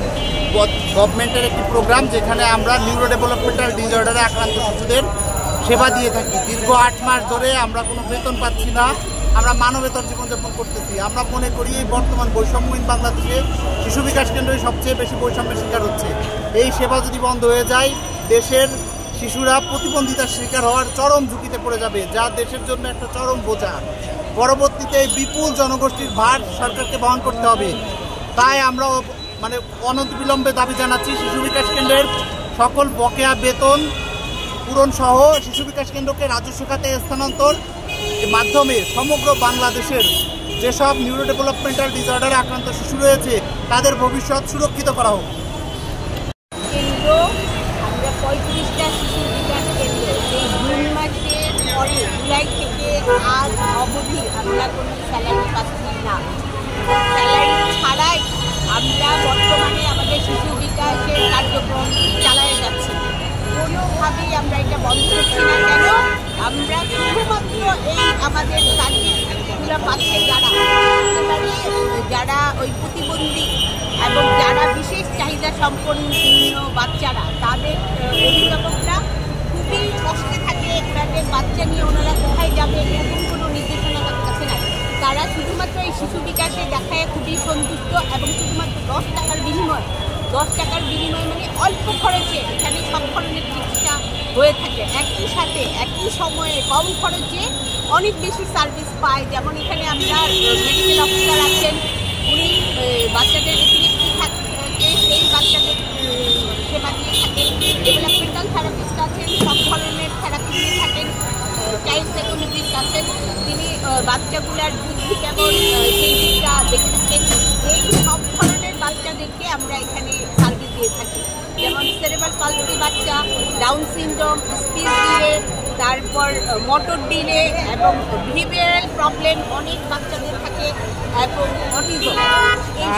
Central গভর্নমেন্টের একটি programme, যেখানে আমরা নিউরো ডেভেলপমেন্টাল ডিসঅর্ডারে আক্রান্ত শিশুদের সেবা দিয়ে থাকি। দীর্ঘ 8 মাস ধরে আমরা কোনো বেতন পাচ্ছি না, আমরা মানবেতর জীবনযাপন করতেছি। আমরা মনে করি এই বর্তমান বৈষম্যহীন বাংলাদেশে শিশু বিকাশ কেন্দ্রই সবচেয়ে বেশি বৈষম্যের শিকার হচ্ছে। এই সেবা যদি বন্ধ হয়ে যায়, দেশের শিশুরা প্রতিবন্ধিতার শিকার হওয়ার চরম ঝুঁকিতে পড়ে যাবে, যা দেশের জন্য একটা চরম বোঝা। পরবর্তীতে বিপুল জনগোষ্ঠীর ভার সরকারকে বহন করতে হবে। তাই আমরা অনতিবিলম্বে দাবি জানাচ্ছি শিশু বিকাশ কেন্দ্রের সকল বকেয়া বেতন পূরণ সহ শিশু বিকাশ কেন্দ্রকে রাজস্ব খাতে স্থানান্তর মাধ্যমে সমগ্র বাংলাদেশের যেসব নিউরো ডেভেলপমেন্টাল ডিসঅর্ডারে আক্রান্ত শিশু রয়েছে তাদের ভবিষ্যৎ সুরক্ষিত করা হোক। কেন্দ্র আমরা 35টা শিশু বিকাশ কেন্দ্র এই জুন মাসের পরে জুলাই থেকে আজ অবধি আমরা কোনো স্যালারি পাচ্ছি না। স্যালারি ছাড়াই আমরা বর্তমানে আমাদের শিশু বিকাশের কার্যক্রম চালাতে যাচ্ছি। কোনোভাবেই আমরা এটা বন্ধ করছি না। কেন? আমরা শুধুমাত্র এই আমাদের সার্ভিসগুলো পাচ্ছে যারা ওই প্রতিবন্ধী এবং যারা বিশেষ চাহিদা সম্পন্ন বাচ্চারা, তাদের অভিভাবকরা খুবই কষ্টে থাকে। তাদের বাচ্চা নিয়ে ওনারা কোথায় যাবে এরকম কোনো নির্দেশনা তাদের কাছে নাই। তারা শুধুমাত্র এই শিশু বিকাশে দেখায় খুবই সন্তুষ্ট এবং শুধুমাত্র 10 টাকার বিনিময় মানে অল্প খরচে এখানে সব ধরনের চিকিৎসা হয়ে থাকে। একই সাথে একই সময়ে কম খরচে অনেক বেশি সার্ভিস পায়। যেমন এখানে আমরা মেডিকেল অফিসার আছেন, উনি বাচ্চাদের এপিলেপসি থাকে সেই বাচ্চাদের সেবা দিয়ে থাকেন। ডেভেলপমেন্টাল থেরাপিস্ট আছেন, সব ধরনের থেরাপি দিয়ে থাকেন। চাইল্ড সাইকোলজিস্ট আছেন, তিনি বাচ্চাগুলার বুদ্ধি কেমন সেই দিকটা দেখে থাকেন। এই সব ধরনের বাচ্চাদেরকে আমরা এখানে সার্ভিস দিয়ে থাকি। যেমন সেরেব্রাল পালসি বাচ্চা, ডাউন সিনড্রোম, স্পিচ ডিলে, তারপর মোটর ডিলে এবং বিহেভিয়ারাল প্রবলেম অনেক বাচ্চাদের থাকে এবং অটিজম।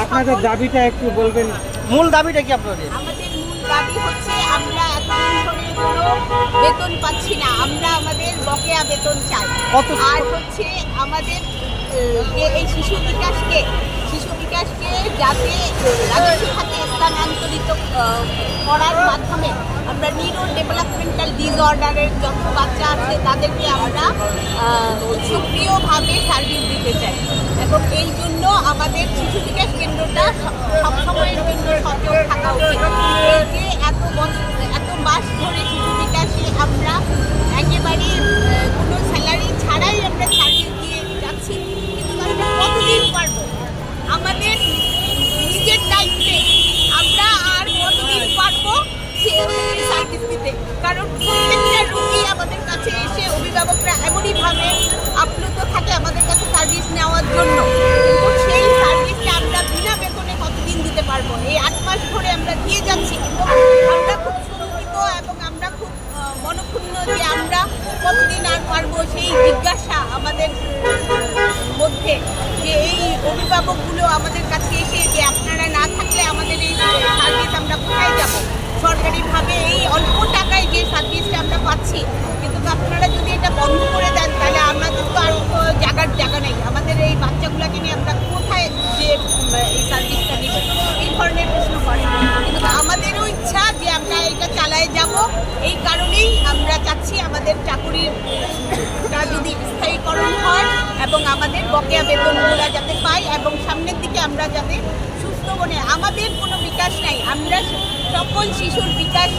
আপনাদের দাবিটা একটু বলবেন, মূল দাবিটা কি আপনাদের? আমাদের মূল দাবি হচ্ছে আমরা এতদিন ধরে কোনো বেতন পাচ্ছি না, আমরা আমাদের বকেয়া বেতন চাই। আর হচ্ছে আমাদের এই শিশু বিকাশকে যাতে রাজস্ব খাতে স্থানান্তরিত করার মাধ্যমে আমরা নিউরো ডেভেলপমেন্টাল ডিসঅর্ডারের যত বাচ্চা আছে তাদেরকে আমরা সক্রিয়ভাবে সার্ভিস দিতে চাই। এবং এই জন্য আমাদের শিশু বিকাশ কেন্দ্রটা সবসময়ের জন্য সচল থাকা উচিত। এই যে এত মাস ধরে শিশু বিকাশে আমরা একেবারে কোনো স্যালারি ছাড়াই আমরা সার্ভিস দিয়ে যাচ্ছি, কিন্তু আমরা কতদিন পারবো? আমাদের নিজের দায়িত্বে আমরা আর কতদিন পারবো সার্ভিস দিতে? কারণ প্রত্যেকটা রোগী আমাদের কাছে এসে অভিভাবকরা এমনইভাবে আপ্লুত থাকে আমাদের কাছে সার্ভিস নেওয়ার জন্য, কিন্তু সেই সার্ভিসটা আমরা বিনা বেতনে কতদিন দিতে পারবো? এই 8 মাস ধরে আমরা দিয়ে যাচ্ছি, কিন্তু আমরা খুব শঙ্কিত এবং আমরা খুব মনক্ষুণ্ণ যে আমরা কতদিন আর পারবো। সেই জিজ্ঞাসা আমাদের মধ্যে, যে এই অভিভাবকগুলো আমাদের কাছে এসে যে আপনারা না থাকলে আমাদের এই সার্ভিস আমরা কোথায় যাব? সরকারিভাবে এই অল্প টাকায় যে সার্ভিসটা আমরা পাচ্ছি, কিন্তু আপনারা যদি এটা বন্ধ করে দেন তাহলে আমাদের তো আর জায়গা নেই। আমাদের এই বাচ্চাগুলোকে নিয়ে আমরা কোথায় যে এই সার্ভিসটা নেব? এই ধরনের প্রশ্ন করে। কিন্তু আমাদেরও ইচ্ছা যে আমরা এটা চালায় যাব। এই কারণেই আমরা চাচ্ছি আমাদের চাকুরিটা যদি স্থায়ীকরণ হয় এবং আমাদের বকেয়া বেতনগুলো যাতে পাই এবং সামনের দিকে আমরা যাতে সুস্থ মনে, আমাদের কোনো বিকাশ নাই, আমরা সকল শিশুর বিকাশ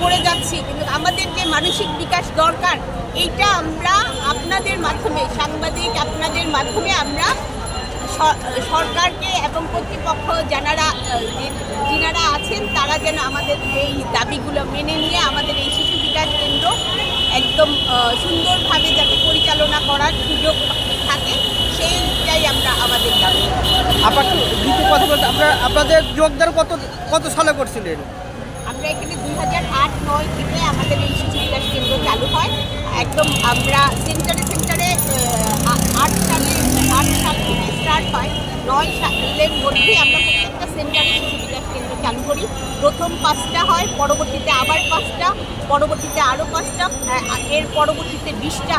করে যাচ্ছি, কিন্তু আমাদের যে মানসিক বিকাশ দরকার এইটা আমরা আপনাদের মাধ্যমে, সাংবাদিক আপনাদের মাধ্যমে আমরা সরকারকে এবং কর্তৃপক্ষ যারা আছেন তারা যেন আমাদের এই দাবিগুলো মেনে নিয়ে আমাদের এই শিশু বিকাশ কেন্দ্র একদম সুন্দরভাবে যাতে পরিচালনা করার সুযোগ থাকে, সেইটাই আমরা আমাদের দাবি। আপনাদের যোগদান কত সালে করছিলেন? আমরা এখানে 2008-9 থেকে আমাদের এই শিশু বিকাশ কেন্দ্র চালু হয়। একদম আমরা সেন্টারে 8 সাল থেকে স্টার্ট হয়। 9 সালের মধ্যে আমরা প্রত্যেকটা সেন্টারে শিশু বিকাশ কেন্দ্র চালু করি। প্রথম 5টা হয়, পরবর্তীতে আবার 5টা, পরবর্তীতে আরও 5টা, এর পরবর্তীতে 20টা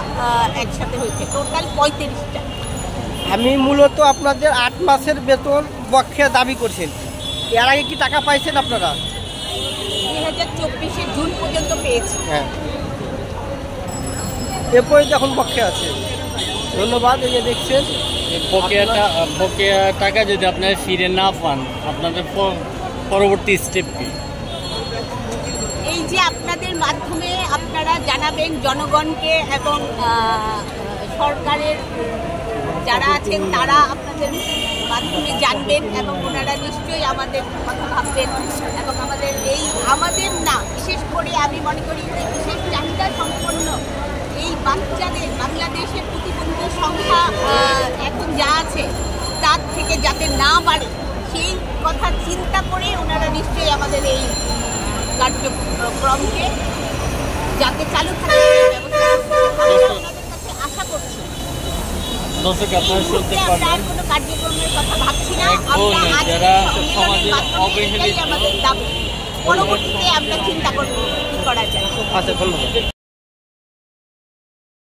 একসাথে হয়েছে, টোটাল 35টা। আমি মূলত আপনাদের 8 মাসের বেতন বকেয়া দাবি করছেন, এর আগে কি টাকা পাইছেন আপনারা? 2024 জুন পর্যন্ত পেয়েছি। হ্যাঁ, এরপরে তো এখন পক্ষে আছে। ধন্যবাদ। এই যে দেখছেন বকেয়া টাকা যদি আপনারা ফিরে না পান, আপনাদের পরবর্তী স্টেপ কি? এই যে আপনাদের মাধ্যমে আপনারা জানাবেন জনগণকে এবং সরকারের যারা আছেন তারা আপনাদের মাধ্যমে জানবেন এবং ওনারা নিশ্চয়ই আমাদের কথা ভাববেন এবং আমাদের না, বিশেষ করে আমি মনে করি যে বিশেষ চাহিদা সম্পন্ন এই বাচ্চাদের বাংলাদেশের প্রতিবন্ধী সংখ্যা এখন যা আছে তার থেকে যাতে না বাড়ে সেই কথা চিন্তা করে ওনারা নিশ্চয়ই আমাদের এই কার্যক্রমকে যাতে চালু থাকে আশা করছি। দর্শক আপনারা শুনতে পারবেন কোনো কার্যক্রমের কথা ভাবছি না, যারা সমাজে অবহেলিত, আমাদের দাবি। পরবর্তীতে আমরা চিন্তা করব কি করা যায়। আচ্ছা, ধন্যবাদ।